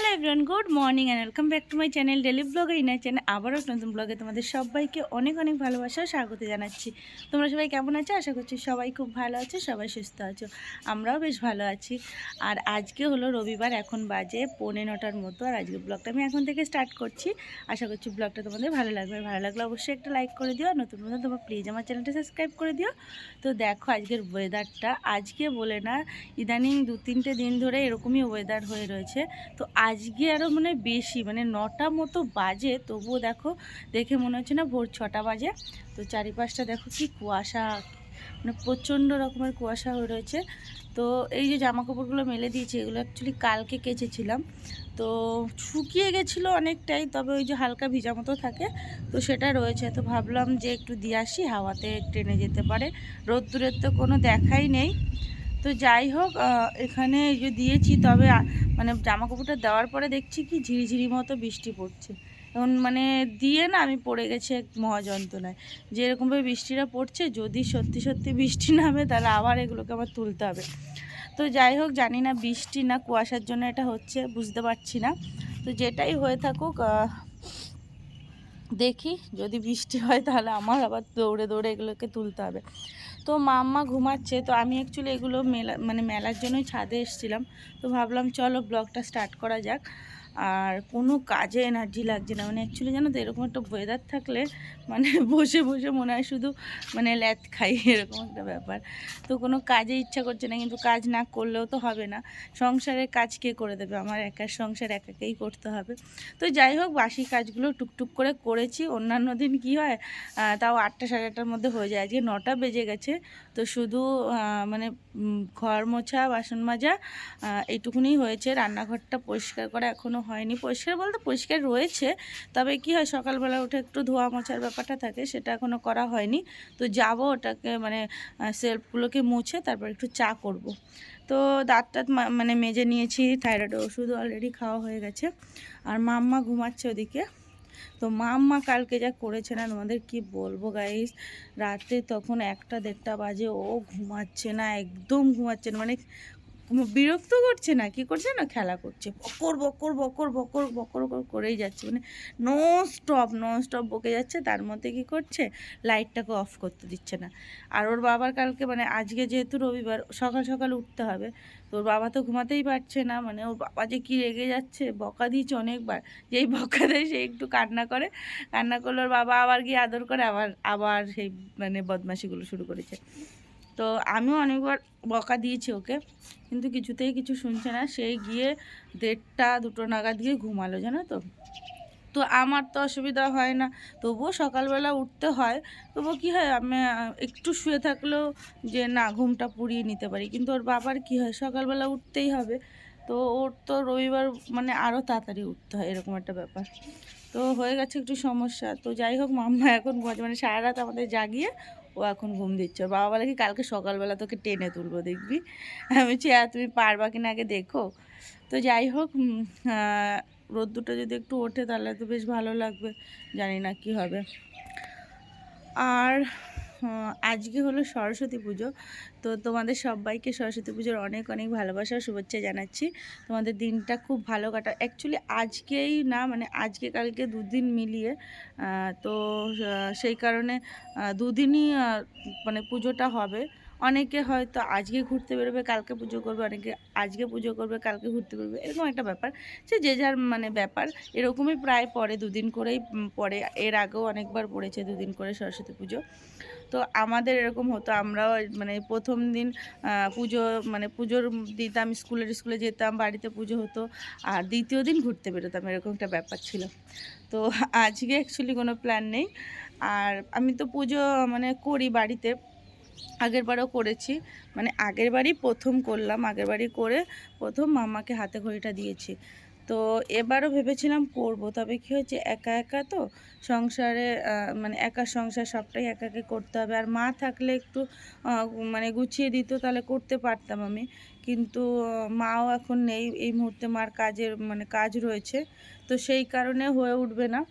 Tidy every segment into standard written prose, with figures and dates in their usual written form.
Hello everyone, good morning and welcome back to my channel daily ব্লগে inner channel. আবারও নতুন ব্লগে তোমাদের সবাইকে অনেক অনেক ভালোবাসা স্বাগত জানাচ্ছি। তোমরা সবাই কেমন আছো? আশা করছি সবাই খুব ভালো আছো, সবাই সুস্থ আছো। আমরাও বেশ ভালো আছি। আর আজকে হলো রবিবার, এখন বাজে 9:45 মতো। আর আজকে ব্লগটা আমি এখন থেকে স্টার্ট করছি। আশা করছি ব্লগটা তোমাদের ভালো লাগবে। ভালো লাগলে অবশ্যই একটা লাইক করে দিও। আর নতুন নতুন তোমরা প্লিজ আমার চ্যানেলটা সাবস্ক্রাইব করে দিও। তো দেখো আজকের ওয়েদারটা, আজকে বলে না ইদানিং 2-3টে দিন ধরে এরকমই ওয়েদার হয়ে রয়েছে। তো আজকে আরও মানে বেশি, মানে 9টা মতো বাজে, তবুও দেখো দেখে মনে হচ্ছে না ভোর 6টা বাজে। তো চারিপাশটা দেখো কি কুয়াশা, মানে প্রচণ্ড রকমের কুয়াশা হয়ে রয়েছে। তো এই যে জামা কাপড়গুলো মেলে দিয়েছি, এগুলো অ্যাকচুয়ালি কালকে কেচেছিলাম, তো শুকিয়ে গেছিলো অনেকটাই, তবে ওই যে হালকা ভিজা মতো থাকে, তো সেটা রয়েছে। তো ভাবলাম যে একটু দিয়ে আসি, হাওয়াতে ট্রেনে যেতে পারে। রোদ্দুরের তো কোনো দেখাই নেই। তো যাই হোক, এখানে এই যে দিয়েছি, তবে মানে জামা কাপড়টা দেওয়ার পরে দেখছি কি ঝিরিঝিরি মতো বৃষ্টি পড়ছে। এখন মানে দিয়ে না আমি পড়ে গেছি এক মহাযন্ত্রণায়, যে এরকমভাবে বৃষ্টিটা পড়ছে, যদি সত্যি সত্যি বৃষ্টি নামে তাহলে আবার এগুলোকে আবার তুলতে হবে। তো যাই হোক, জানি না বৃষ্টি না কুয়াশার জন্য এটা হচ্ছে, বুঝতে পারছি না। তো যেটাই হয়ে থাকুক, দেখি যদি বৃষ্টি হয় তাহলে আমার আবার দৌড়ে দৌড়ে এগুলোকে তুলতে হবে। তো মাম্মা ঘুমাচ্ছে, তো আমি অ্যাকচুয়ালি এগুলো মেলার জন্যই ছাদে এসেছিলাম। তো ভাবলাম চলো ব্লগটা স্টার্ট করা যাক। আর কোনো কাজে এনার্জি লাগছে না, মানে অ্যাকচুয়ালি জানো তো এরকম একটা ওয়েদার থাকলে মানে বসে বসে মনে হয় শুধু মানে ল্যাদ খাই, এরকম একটা ব্যাপার। তো কোনো কাজে ইচ্ছা করছে না, কিন্তু কাজ না করলেও তো হবে না। সংসারের কাজ কে করে দেবে? আমার একার সংসার একাকেই করতে হবে। তো যাই হোক, বাসি কাজগুলো টুকটুক করে করেছি। অন্যান্য দিন কি হয়, তাও 8টা সাড়ে 8টার মধ্যে হয়ে যায়। আজকে 9টা বেজে গেছে। তো শুধু মানে ঘর মোছা, বাসন মাজা, এইটুকুনি হয়েছে। রান্নাঘরটা পরিষ্কার করা এখনও হয়নি। পরিষ্কার বলতে পরিষ্কার রয়েছে, তবে কি হয় সকালবেলা উঠে একটু ধোয়া মোছার ব্যাপারটা থাকে, সেটা এখনও করা হয়নি। তো যাব ওটাকে মানে সেলফগুলোকে মুছে তারপর একটু চা করব। তো দাঁত টাত মানে মেজে নিয়েছি, থাইরয়েডের ওষুধ অলরেডি খাওয়া হয়ে গেছে। আর মাম্মা ঘুমাচ্ছে ওদিকে। তো মাম্মা কালকে যা করেছে না, তোমাদের কি বলবো গাইস। রাতে তখন 1টা 1:30 বাজে, ও ঘুমাচ্ছে না, একদম ঘুমাচ্ছে না, মানে বিরক্ত করছে না, কি করছে না, খেলা করছে, বকর বকর বকর বকর বকর বকর করেই যাচ্ছে, মানে নন স্টপ বকে যাচ্ছে। তার মধ্যে কি করছে, লাইটটাকে অফ করতে দিচ্ছে না। আর ওর বাবার কালকে মানে আজকে যেহেতু রবিবার, সকাল সকাল উঠতে হবে। তো ওর বাবা তো ঘুমাতেই পারছে না, মানে ওর বাবা যে কি রেগে যাচ্ছে, বকা দিয়েছে অনেকবার। যেই বকা দেয় সে একটু কান্না করে, কান্না করলে ওর বাবা আবার গিয়ে আদর করে, আবার আবার সেই মানে বদমাশিগুলো শুরু করেছে। তো আমিও অনেকবার বকা দিয়েছি ওকে, কিন্তু কিছুতেই কিছু শুনছে না। সেই গিয়ে 1:30-2টো নাগাদ গিয়ে ঘুমালো, জানো তো। তো আমার তো অসুবিধা হয় না, তবুও সকালবেলা উঠতে হয়। তবুও কী হয়, আমি একটু শুয়ে থাকলেও যে না ঘুমটা পুড়িয়ে নিতে পারি, কিন্তু ওর বাবার কী হয়, সকালবেলা উঠতেই হবে। তো ওর তো রবিবার মানে আরও তাড়াতাড়ি উঠতে হয়, এরকম একটা ব্যাপার। তো হয়ে গেছে একটু সমস্যা। তো যাই হোক, মাম্মা এখন ঘুমাচ্ছে, মানে সারা রাত আমাদের জাগিয়ে ও এখন ঘুম দিচ্ছে। ওর বাবা বলে কি কালকে সকালবেলা তোকে টেনে তুলবো দেখবি। আমি বলছি তুমি পারবা কিনা আগে দেখো। তো যাই হোক, রোদ্দুরটা যদি একটু ওঠে তাহলে তো বেশ ভালো লাগবে, জানি না কি হবে। আর আজকে হলো সরস্বতী পুজো। তো তোমাদের সবাইকে সরস্বতী পুজোর অনেক অনেক ভালোবাসা শুভেচ্ছা জানাচ্ছি। তোমাদের দিনটা খুব ভালো কাটা। অ্যাকচুয়ালি আজকেই না, মানে আজকে কালকে দুদিন মিলিয়ে, তো সেই কারণে দুদিনই মানে পুজোটা হবে। অনেকে হয়তো আজকে ঘুরতে বেরোবে কালকে পুজো করবে, অনেকে আজকে পুজো করবে কালকে ঘুরতে বেরোবে, এরকম একটা ব্যাপার। যে যার মানে ব্যাপার, এরকমই প্রায় পড়ে, দুদিন করেই পড়ে। এর আগেও অনেকবার পড়েছে দুদিন করে সরস্বতী পুজো। তো আমাদের এরকম হতো, আমরাও মানে প্রথম দিন পুজো মানে পুজোর দিতাম, স্কুলে যেতাম, বাড়িতে পুজো হতো, আর দ্বিতীয় দিন ঘুরতে বেরোতাম, এরকম একটা ব্যাপার ছিল। তো আজকে অ্যাকচুয়ালি কোনো প্ল্যান নেই। আর আমি তো পুজো মানে করি বাড়িতে, আগের বারও করেছি, মানে আগের বারই প্রথম করলাম, আগের বারই করে প্রথম মাম্মাকে হাতে খড়িটা দিয়েছি। তো এবারও ভেবেছিলাম করব, তবে কী হয়েছে, একা একা তো সংসারে, মানে একা সংসার সবটাই একাকে করতে হবে। আর মা থাকলে একটু মানে গুছিয়ে দিত, তাহলে করতে পারতাম আমি। কিন্তু মাও এখন নেই এই মুহূর্তে, মার কাজের মানে কাজ রয়েছে, তো সেই কারণে হয়ে উঠবে না।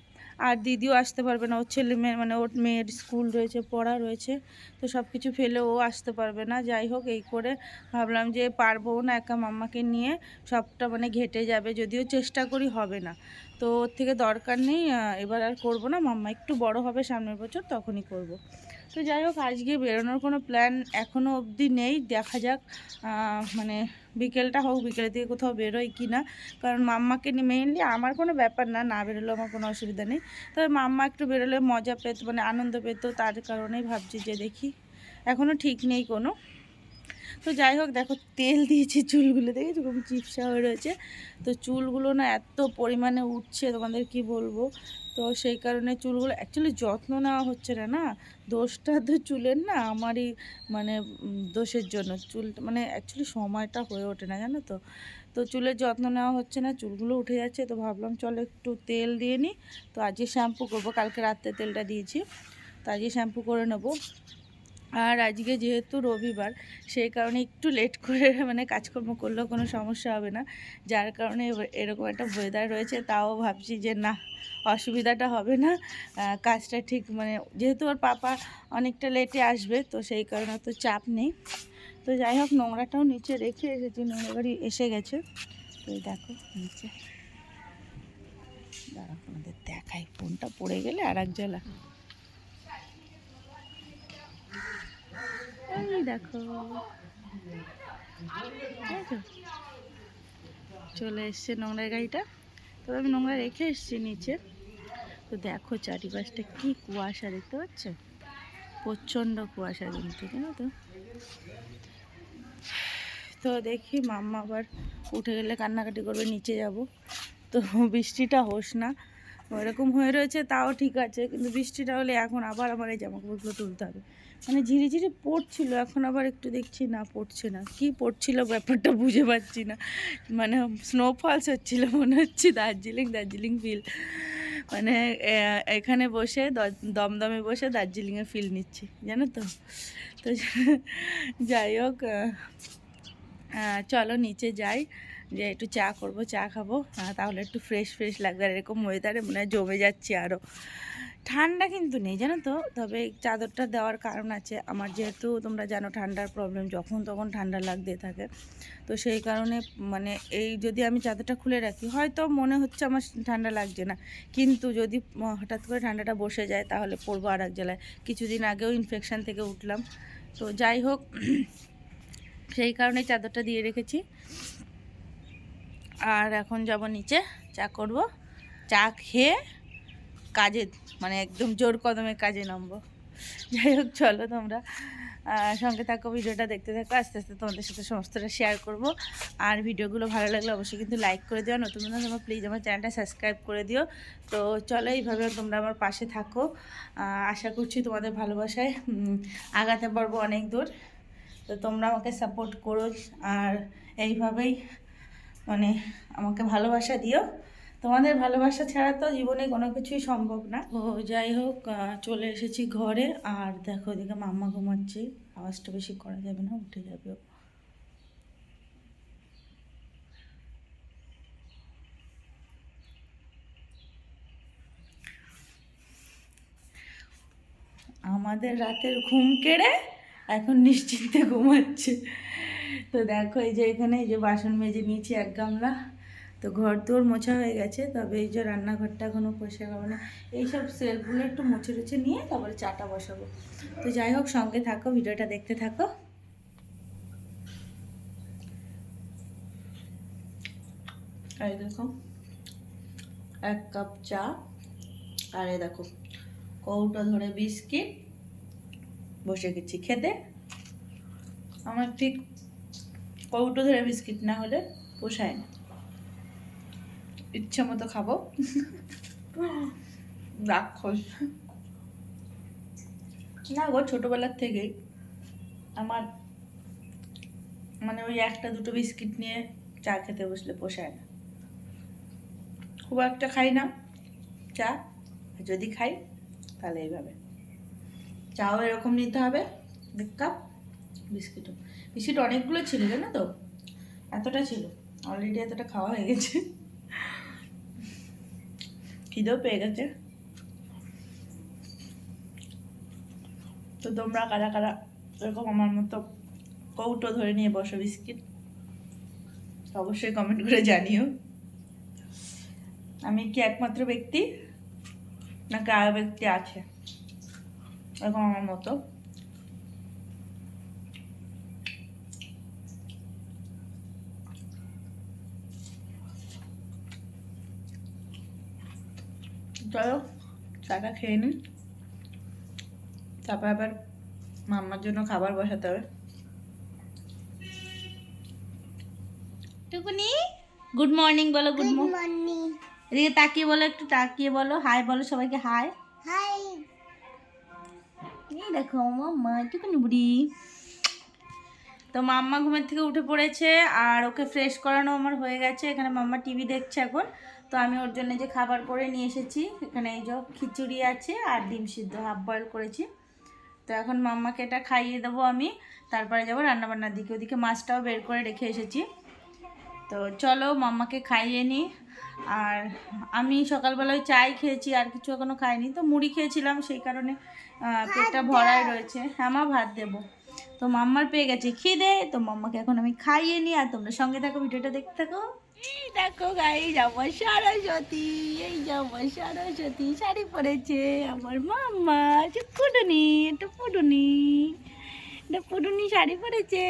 আর দিদিও আসতে পারবে না, ওর ছেলে মেয়ে মানে ওর মেয়ের স্কুল রয়েছে, পড়া রয়েছে, তো সব কিছু ফেলে ও আসতে পারবে না। যাই হোক, এই করে ভাবলাম যে পারবো না একা মাম্মাকে নিয়ে, সবটা মানে ঘেটে যাবে, যদিও চেষ্টা করি হবে না, তো ওর থেকে দরকার নেই, এবার আর করব না, মাম্মা একটু বড় হবে সামনের বছর তখনই করব। তো যাই হোক, আজকে বেরোনোর কোনো প্ল্যান এখনও অবধি নেই, দেখা যাক মানে বিকেলটা হোক, বিকেলের দিকে কোথাও বেরোই কি না, কারণ মাম্মাকে নিয়ে মেইনলি আমার কোনো ব্যাপার না, না বেরোলেও আমার কোনো অসুবিধা নেই, তবে মাম্মা একটু বেরোলে মজা পেত, মানে আনন্দ পেত, তার কারণেই ভাবছি যে দেখি, এখনও ঠিক নেই কোনো। তো যাই হোক, দেখো তেল দিয়েছি চুলগুলো, দেখেছো খুব চিপসা হয়ে রয়েছে, তো চুলগুলো না এত পরিমাণে উঠছে তোমাদের কি বলবো, তো সেই কারণে চুলগুলো অ্যাকচুয়ালি যত্ন নেওয়া হচ্ছে না, না দোষটা তো চুলের না, আমারই মানে দোষের জন্য চুল মানে অ্যাকচুয়ালি সময়টা হয়ে ওঠে না, জানো তো, তো চুলের যত্ন নেওয়া হচ্ছে না, চুলগুলো উঠে যাচ্ছে, তো ভাবলাম চলো একটু তেল দিয়ে নিই, তো আজকে শ্যাম্পু করবো, কালকে রাত্রে তেলটা দিয়েছি, তো আজকে শ্যাম্পু করে নেবো। আর আজকে যেহেতু রবিবার, সেই কারণে একটু লেট করে মানে কাজকর্ম করলেও কোনো সমস্যা হবে না, যার কারণে এরকম একটা ওয়েদার রয়েছে, তাও ভাবছি যে না অসুবিধাটা হবে না, কাজটা ঠিক মানে যেহেতু ওর পাপা অনেকটা লেটে আসবে, তো সেই কারণে তো চাপ নেই। তো যাই হোক, নোংরাটাও নিচে রেখে এসেছি, নোংরা গাড়ি এসে গেছে, তো দেখো নিচে, দাঁড়া আপনাদের দেখাই, ফোনটা পড়ে গেলে আর এক জ্বালা, এই দেখো চলে এসছে নোংরা গাড়িটা, তো আমি নোংরা রেখে এসছি নিচে, তো দেখো চারিপাশটা কি কুয়াশা দেখতে পাচ্ছ, প্রচণ্ড কুয়াশা কিন্তু, জানো তো। তো দেখি মাম্মা আবার উঠে গেলে কান্নাকাটি করবে, নিচে যাব, তো বৃষ্টিটা হোস না, ওইরকম হয়ে রয়েছে তাও ঠিক আছে, কিন্তু বৃষ্টিটা হলে এখন আবার আমার এই জামাকাপড়গুলো তুলতে হবে, মানে ঝিরিঝিরি পড়ছিল, এখন আবার একটু দেখছি না পড়ছে না, কি পড়ছিল ব্যাপারটা বুঝে পাচ্ছি না, মানে স্নোফলস হচ্ছিল, মনে হচ্ছে দার্জিলিং ফিল, মানে এখানে বসে দমদমে বসে দার্জিলিংয়ে ফিল নিচ্ছি, জানো তো। তো যাই হোক, চলো নিচে যাই, যে একটু চা করব, চা খাবো, তাহলে একটু ফ্রেশ লাগবে, আর এরকম ওয়েদারে মনে হয় জমে যাচ্ছে আরও, ঠান্ডা কিন্তু নেই জানো তো, তবে চাদরটা দেওয়ার কারণ আছে, আমার যেহেতু তোমরা জানো ঠান্ডার প্রবলেম, যখন তখন ঠান্ডা লাগতে থাকে, তো সেই কারণে মানে এই যদি আমি চাদরটা খুলে রাখি, হয়তো মনে হচ্ছে আমার ঠান্ডা লাগছে না, কিন্তু যদি হঠাৎ করে ঠান্ডাটা বসে যায় তাহলে পড়বো আর এক জেলায়, কিছুদিন আগেও ইনফেকশান থেকে উঠলাম, তো যাই হোক সেই কারণে চাদরটা দিয়ে রেখেছি। আর এখন যাব নিচে, চা করব, চা খেয়ে কাজে মানে একদম জোর কদমে কাজে নামবো। যাই হোক চলো তোমরা সঙ্গে থাকো, ভিডিওটা দেখতে থাকো, আস্তে আস্তে তোমাদের সাথে সমস্তটা শেয়ার করব। আর ভিডিওগুলো ভালো লাগলে অবশ্যই কিন্তু লাইক করে দিও, নতুন নতুন তোমরা প্লিজ আমার চ্যানেলটা সাবস্ক্রাইব করে দিও। তো চলো এইভাবে তোমরা আমার পাশে থাকো, আশা করছি তোমাদের ভালোবাসায় আগাতে পারবো অনেক দূর, তো তোমরা আমাকে সাপোর্ট করো, আর এইভাবেই মানে আমাকে ভালোবাসা দিও, তোমাদের ভালোবাসা ছাড়া তো জীবনে কোনো কিছুই সম্ভব না। ও যাই হোক, চলে এসেছি ঘরে, আর দেখো এদিকে মাম্মা ঘুমাচ্ছে, আওয়াজটা বেশি করা যাবে না, উঠে যাবে। আমাদের রাতের ঘুম কেড়ে এখন নিশ্চিন্তে ঘুমাচ্ছে। তো দেখো এই যে এখানে এই যে বাসন মেজে নিয়েছি এক গামলা, তো ঘর দোর মোছা হয়ে গেছে, তবে এই যে রান্নাঘরটা এখনও পরিষ্কার হবে না, এইসব সেলফগুলো একটু মুছে টুছে নিয়ে তারপরে চাটা বসাবো। তো যাই হোক সঙ্গে থাকো, ভিডিওটা দেখতে থাকো। এই দেখো 1 কাপ চা, আর এই দেখো কৌটা ধরে বিস্কিট, বসে গেছি খেতে। আমার ঠিক কৌটো ধরে বিস্কিট না হলে পোষায় না, ইচ্ছা মতো খাবো, রাক্ষস না গো, ছোটোবেলার থেকেই আমার মানে ওই একটা দুটো বিস্কিট নিয়ে চা খেতে বসলে পোষায় না, খুব একটা খাই না চা, যদি খাই তাহলে এইভাবে চাও এরকম নিতে হবে, 1 কাপ বিস্কিটও, বিস্কিট অনেকগুলো ছিল জানো তো, এতটা ছিল, অলরেডি এতটা খাওয়া হয়ে গেছে, খিদেও পেয়ে গেছে। তো তোমরা কারা কারা এরকম আমার মতো কৌটো ধরে নিয়ে বসো বিস্কিট, অবশ্যই কমেন্ট করে জানিও। আমি কি একমাত্র ব্যক্তি নাকি আরো ব্যক্তি আছে এরকম আমার মতো? চলো চাটা খেয়ে নিন, তারপর আবার মাম্মার জন্য খাবার বসাতে হবে। টুকুনি গুড মর্নিং বলো। Good morning. এদিকে তাকিয়ে বলো, একটু তাকিয়ে বলো, হাই বলো সবাইকে, হাই হাই। এই দেখো মাম্মা টুকুনি বুড়ি। তো মাম্মা ঘুমের থেকে উঠে পড়েছে আর ওকে ফ্রেশ করানো আমার হয়ে গেছে। এখানে মাম্মা টিভি দেখছে এখন। তো আমি ওর জন্য যে খাবার করে নিয়ে এসেছি, এখানে এই যে খিচুড়ি আছে আর ডিম সিদ্ধ হাফ বয়েল করেছি। তো এখন মাম্মাকে এটা খাইয়ে দেবো আমি, তারপরে যাবো রান্নাবান্নার দিকে। ওদিকে মাছটাও বের করে রেখে এসেছি। তো চলো মাম্মাকে খাইয়ে নিই। আর আমি সকালবেলায় চাই খেয়েছি, আর কিছু এখনও খাইনি। তো মুড়ি খেয়েছিলাম, সেই কারণে পেটটা ভরাই রয়েছে। হ্যাঁ মা ভাত দেবো। তো মাম্মার পেয়ে গেছে খিদে, তো মাম্মাকে এখন আমি খাইয়ে নিই। আর তোমরা সঙ্গে থাকো, ভিডিওটা দেখতে থাকো। এই দেখো গাইস আমার সরস্বতী, এই যে আমার সরস্বতী শাড়ি পরেছে আমার মাম্মা। পুডুনি, এটা পুডুনি, এটা পুডুনি শাড়ি পরেছে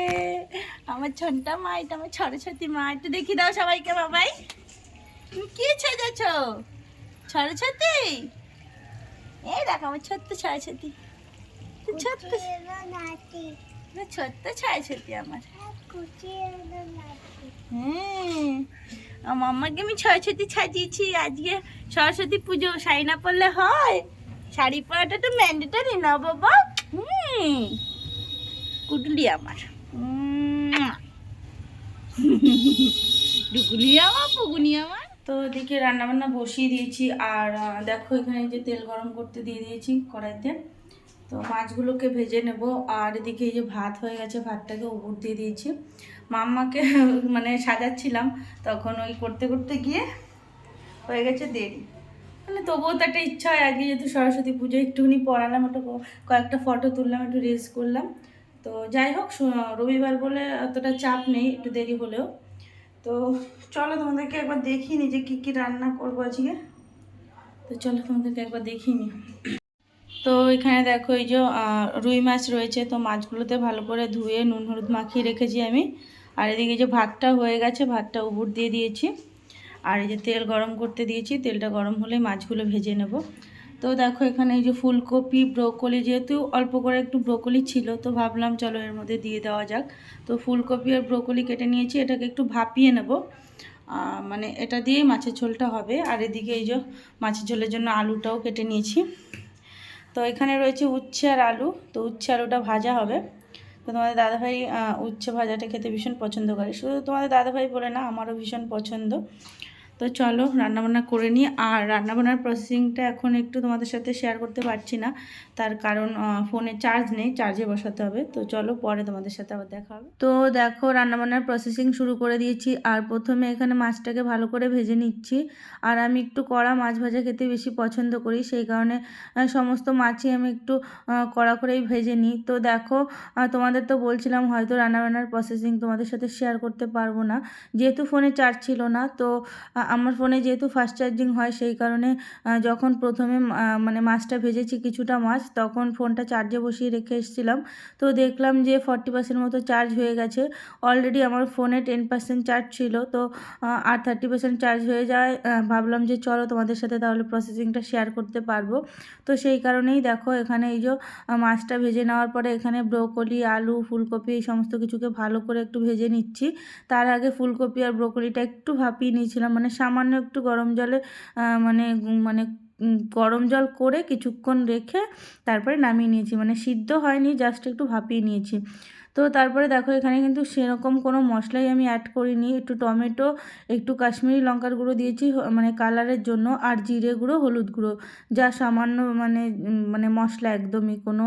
আমার ছন্টা মা। এটা আমার সরস্বতী মা। একটু দেখি দাও সবাইকে। বাবাই তুমি কি ছেড়েছ? সরস্বতী, এই দেখো আমার ছোট্ট সরস্বতী, ছোট্ট ছোট্ট সরস্বতী আমার। হ্যাঁ আমার মাম্মাকে আমি সরস্বতী সাজিয়েছি। আজকে সরস্বতী পুজো, শাড়ি না পরলে হয়? শাড়ি পরাটা তো ম্যান্ডেটারি না বাবা। কুটুলি আমার, ডুকুনি আমার, পুগুনি আমার। তো এদিকে রান্নাবান্না বসিয়ে দিয়েছি। আর দেখো এখানে যে তেল গরম করতে দিয়ে দিয়েছি কড়াইতে। তো মাছগুলোকে ভেজে নেব। আর এদিকে এই যে ভাত হয়ে গেছে, ভাতটাকে উপর দিয়ে দিয়েছি। মাম্মাকে মানে সাজাচ্ছিলাম, তখন ওই করতে করতে গিয়ে হয়ে গেছে দেরি। মানে তবুও তো একটা ইচ্ছা হয়, আজকে যেহেতু সরস্বতী পুজো একটুখানি পড়ালাম, একটু কয়েকটা ফটো তুললাম, একটু রিলস করলাম। তো যাই হোক, রবিবার বলে অতটা চাপ নেই, একটু দেরি হলেও। তো চলো তোমাদেরকে একবার দেখিয়ে নিই যে কী কী রান্না করবো আজকে। তো চলো তোমাদেরকে একবার দেখিয়ে নিই। তো এখানে দেখো এই যে রুই মাছ রয়েছে। তো মাছগুলোতে ভালো করে ধুয়ে নুন হলুদ মাখিয়ে রেখেছি আমি। আর এদিকে যে ভাতটা হয়ে গেছে, ভাতটা উপর দিয়ে দিয়েছি। আর এই যে তেল গরম করতে দিয়েছি, তেলটা গরম হলে মাছগুলো ভেজে নেব। তো দেখো এখানে এই যে ফুলকপি, ব্রোকলি, যেহেতু অল্প করে একটু ব্রোকলি ছিল, তো ভাবলাম চলো এর মধ্যে দিয়ে দেওয়া যাক। তো ফুলকপি আর ব্রোকলি কেটে নিয়েছি, এটাকে একটু ভাপিয়ে নেব। মানে এটা দিয়েই মাছের ঝোলটা হবে। আর এদিকে এই যে মাছের ঝোলের জন্য আলুটাও কেটে নিয়েছি। তো এখানে রয়েছে উচ্ছে আর আলু। তো উচ্ছে আলুটা ভাজা হবে। তো তোমাদের দাদাভাই উচ্ছে ভাজাটা খেতে ভীষণ পছন্দ করে। শুধু তোমাদের দাদাভাই বলে না, আমারও ভীষণ পছন্দ। তো চলো রান্নাবান্না করে নিই। আর রান্নাবান্নার প্রসেসিংটা এখন একটু তোমাদের সাথে শেয়ার করতে পারছি না, তার কারণ ফোনে চার্জ নেই, চার্জে বসাতে হবে। তো চলো পরে তোমাদের সাথে আবার দেখা হবে। তো দেখো রান্নাবান্নার প্রসেসিং শুরু করে দিয়েছি। আর প্রথমে এখানে মাছটাকে ভালো করে ভেজে নিচ্ছি। আর আমি একটু কড়া মাছ ভাজা খেতে বেশি পছন্দ করি, সেই কারণে সমস্ত মাছই আমি একটু কড়া করেই ভেজে নিই। তো দেখো তোমাদের তো বলছিলাম হয়তো রান্নাবান্নার প্রসেসিং তোমাদের সাথে শেয়ার করতে পারবো না, যেহেতু ফোনে চার্জ ছিল না। তো আমার ফোনে যেহেতু ফাস্ট চার্জিং হয়, সেই কারণে যখন প্রথমে মানে মাছটা ভেজেছি কিছুটা মাছ, তখন ফোনটা চার্জে বসিয়ে রেখে এসেছিলাম। তো দেখলাম যে 40% মতো চার্জ হয়ে গেছে। অলরেডি আমার ফোনে 10% চার্জ ছিল। তো আর 30% চার্জ হয়ে যায়, ভাবলাম যে চলো তোমাদের সাথে তাহলে প্রসেসিংটা শেয়ার করতে পারবো। তো সেই কারণেই দেখো এখানে এই যে মাছটা ভেজে নেওয়ার পরে এখানে ব্রোকলি, আলু, ফুলকপি এই সমস্ত কিছুকে ভালো করে একটু ভেজে নিচ্ছি। তার আগে ফুলকপি আর ব্রোকলিটা একটু ভাপিয়ে নিয়েছিলাম, মানে সামান্য একটু গরম জলে মানে মানে গরম জল করে কিছুক্ষণ রেখে তারপরে নামিয়ে নিয়েছি। মানে সিদ্ধ হয়নি, জাস্ট একটু ভাপিয়ে নিয়েছি। তো তারপরে দেখো এখানে কিন্তু সেরকম কোনো মশলাই আমি অ্যাড করিনি, একটু টমেটো, একটু কাশ্মীরি লঙ্কার গুঁড়ো দিয়েছি মানে কালারের জন্য, আর জিরে গুঁড়ো, হলুদ গুঁড়ো, যা সামান্য মানে মশলা, একদমই কোনো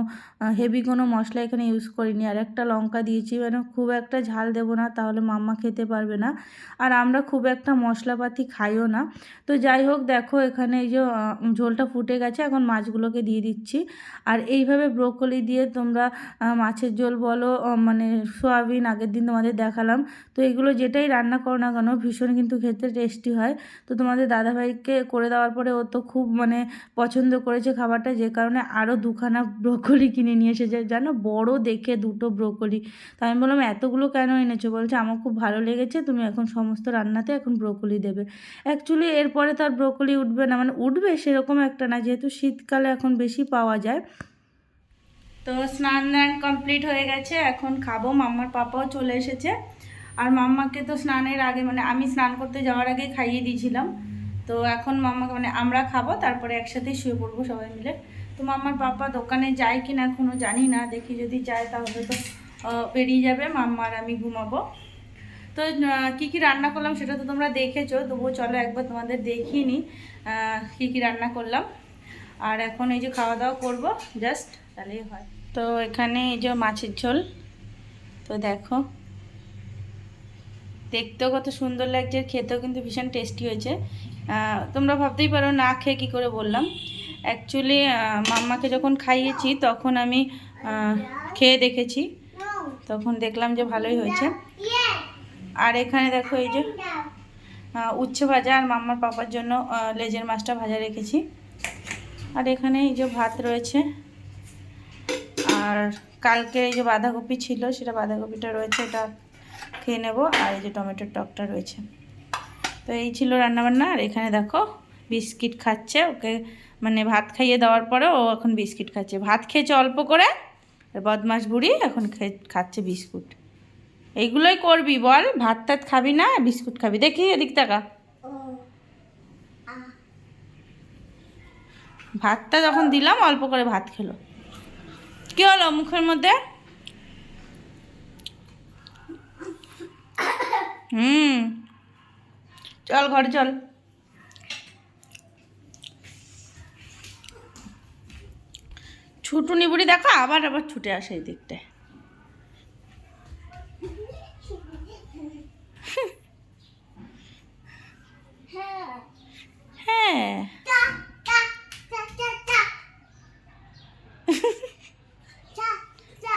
হেভি কোনো মশলা এখানে ইউজ করিনি। আর একটা লঙ্কা দিয়েছি, মানে খুব একটা ঝাল দেবো না, তাহলে মাম্মা খেতে পারবে না, আর আমরা খুব একটা মশলাপাতি খাইও না। তো যাই হোক দেখো এখানে এই যে ঝোলটা ফুটে গেছে, এখন মাছগুলোকে দিয়ে দিচ্ছি। আর এইভাবে ব্রোকলি দিয়ে তোমরা মাছের ঝোল বলো, মানে সয়াবিন আগের দিন তোমাদের দেখালাম, তো এগুলো যেটাই রান্না করো না কেন ভীষণ কিন্তু খেতে টেস্টি হয়। তো তোমাদের দাদাভাইকে করে দেওয়ার পরে ও তো খুব মানে পছন্দ করেছে খাবারটা, যে কারণে আরও দুখানা ব্রোকলি কিনে নিয়ে এসেছে, জানো, বড় দেখে দুটো ব্রোকলি। তো আমি বললাম এতগুলো কেন এনেছো, বলছে আমার খুব ভালো লেগেছে, তুমি এখন সমস্ত রান্নাতে এখন ব্রোকলি দেবে। অ্যাকচুয়ালি এরপরে তো আর ব্রোকলি উঠবে না, মানে উঠবে সেরকম একটা না, যেহেতু শীতকালে এখন বেশি পাওয়া যায়। তো স্নান দান কমপ্লিট হয়ে গেছে, এখন খাবো। মাম্মার পাপাও চলে এসেছে, আর মাম্মাকে তো স্নানের আগে মানে আমি স্নান করতে যাওয়ার আগে খাইয়ে দিয়েছিলাম। তো এখন মাম্মাকে মানে আমরা খাবো, তারপরে একসাথেই শুয়ে পড়বো সবাই মিলে। তো মাম্মার পাপা দোকানে যায় কিনা এখনও জানি না, দেখি যদি যায় তাহলে তো বেরিয়ে যাবে, মাম্মা আর আমি ঘুমাবো। তো কী কী রান্না করলাম সেটা তো তোমরা দেখেছো, তবুও চলো একবার তোমাদের দেখিয়ে নিই কী কী রান্না করলাম। আর এখন এই যে খাওয়া দাওয়া করবো জাস্ট, তাহলেই হয়। তো এখানে এই যে মাছের ঝোল, তো দেখো দেখতেও কত সুন্দর লাগছে, খেতেও কিন্তু ভীষণ টেস্টি হয়েছে। তোমরা ভাবতেই পারো না খেয়ে কী করে বললাম। অ্যাকচুয়ালি মাম্মাকে যখন খাইয়েছি তখন আমি খেয়ে দেখেছি, তখন দেখলাম যে ভালোই হয়েছে। আর এখানে দেখো এই যে উচ্ছে ভাজা, আর মাম্মার পাপার জন্য লেজের মাছটা ভাজা রেখেছি। আর এখানে এই যে ভাত রয়েছে, আর কালকে এই যে বাঁধাকপি ছিল, সেটা বাঁধাকপিটা রয়েছে, এটা খেয়ে নেব। আর এই যে টমেটোর টকটা রয়েছে। তো এই ছিল রান্নাবান্না। আর এখানে দেখো বিস্কিট খাচ্ছে, ওকে মানে ভাত খাইয়ে দেওয়ার পরে ও এখন বিস্কিট খাচ্ছে। ভাত খেয়েছে অল্প করে, আর বদমাস বুড়ি এখন খাচ্ছে বিস্কুট। এইগুলোই করবি বল, ভাত টাত খাবি না, বিস্কুট খাবি। দেখি এদিক টাকা, ভাতটা যখন দিলাম অল্প করে ভাত খেলো। কি হলো মুখের মধ্যে? চল ঘরে চল। ছুটুনি বুড়ি দেখো আবার আবার ছুটে আসে এই দিকটায়। হ্যাঁ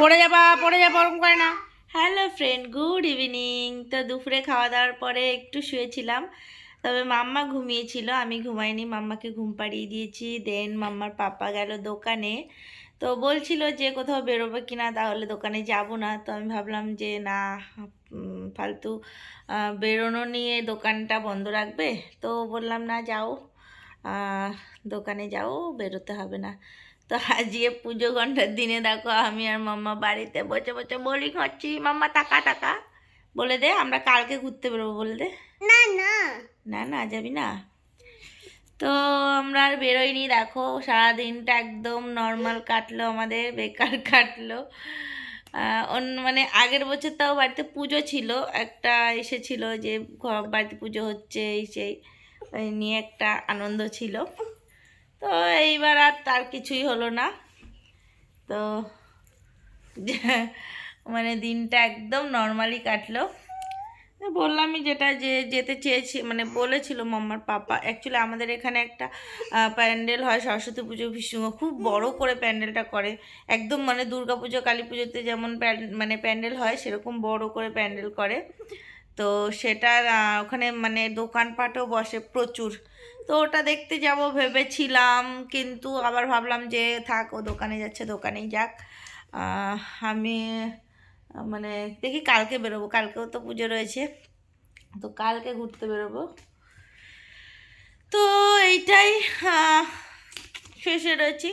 পড়ে যাবা ওরকম করে না। Hello friend, good evening. তো দুপুরে খাওয়া দাওয়ার পরে একটু শুয়েছিলাম, তবে মাম্মা ঘুমিয়েছিল, আমি ঘুমাইনি, মাম্মাকে ঘুম পাড়িয়ে দিয়েছি। দেন মাম্মার পাপা গেল দোকানে, তো বলছিল যে কোথাও বেরোবে কিনা, তাহলে দোকানে যাব না। তো আমি ভাবলাম যে না, ফালতু বেরোনো নিয়ে দোকানটা বন্ধ রাখবে, তো বললাম না যাও, দোকানে যাও, বেরোতে হবে না। তো আজকে পুজো ঘন্টার দিনে দেখো আমি আর মাম্মা বাড়িতে বসে বসে বোরিং হচ্ছি। মাম্মা টাকা টাকা বলে দে, আমরা কালকে ঘুরতে বেরোবো বলে দে। না না না না যাবি না। তো আমরা আর বেরোইনি, দেখো সারাদিনটা একদম নর্মাল কাটলো আমাদের, বেকার কাটলো। অন্য মানে আগের বছর তাও বাড়িতে পুজো ছিল, একটা এসেছিল যে বাড়িতে পুজো হচ্ছে এই সেই, ওই নিয়ে একটা আনন্দ ছিল। তো এইবার আর তার কিছুই হলো না। তো মানে দিনটা একদম নর্মালি কাটলো। বললামই যেটা, যে যেতে চেয়েছি মানে বলেছিল মাম্মার পাপা। অ্যাকচুয়ালি আমাদের এখানে একটা প্যান্ডেল হয় সরস্বতী পুজো, ভীষণ খুব বড় করে প্যান্ডেলটা করে, একদম মানে দুর্গা পুজো কালী পুজোতে যেমন মানে প্যান্ডেল হয় সেরকম বড় করে প্যান্ডেল করে। তো সেটা ওখানে মানে দোকানপাটও বসে প্রচুর। তো ওটা দেখতে যাব ভেবেছিলাম, কিন্তু আবার ভাবলাম যে থাক, ও দোকানে যাচ্ছে দোকানেই যাক। আমি মানে দেখি কালকে বেরোবো, কালকেও তো পুজো রয়েছে, তো কালকে ঘুরতে বেরোবো। তো এইটাই, শেষে রয়েছি,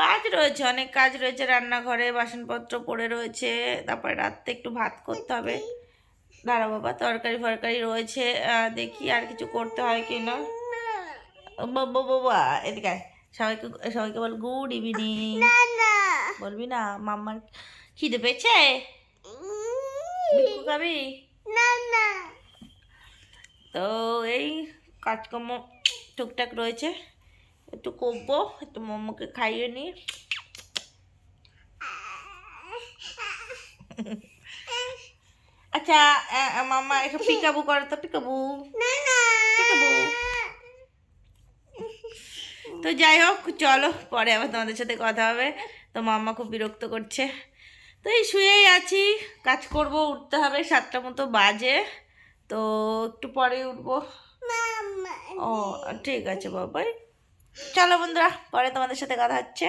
কাজ রয়েছে, অনেক কাজ রয়েছে, রান্নাঘরে বাসনপত্র পড়ে রয়েছে, তারপরে রাত্রে একটু ভাত করতে হবে। দাঁড়া বাবা, তরকারি ফরকারি রয়েছে, দেখি আর কিছু করতে হয় কি না। বাবা এদিকে সবাইকে সবাইকে বল গুড ইভিনিং। বলবি না? মাম্মার খিদে পেয়েছে, বিক্কু খাবি? তো এই কাজকর্ম টুকটাক রয়েছে, একটু করবো, একটু মোমোকে খাইয়ে নিই। আচ্ছা মাম্মা একটু পিকাবু করো তো, পিকাবু পিকাবু। তো যাই হোক, চলো পরে আবার তোমাদের সাথে কথা হবে। তো মাম্মা খুব বিরক্ত করছে, তো এই শুয়েই আছি, কাজ করব, উঠতে হবে, 7টা মতো বাজে, তো একটু পরে উঠবো। ও ঠিক আছে বাবাই, চলো বন্ধুরা, পরে তোমাদের সাথে কথা হচ্ছে।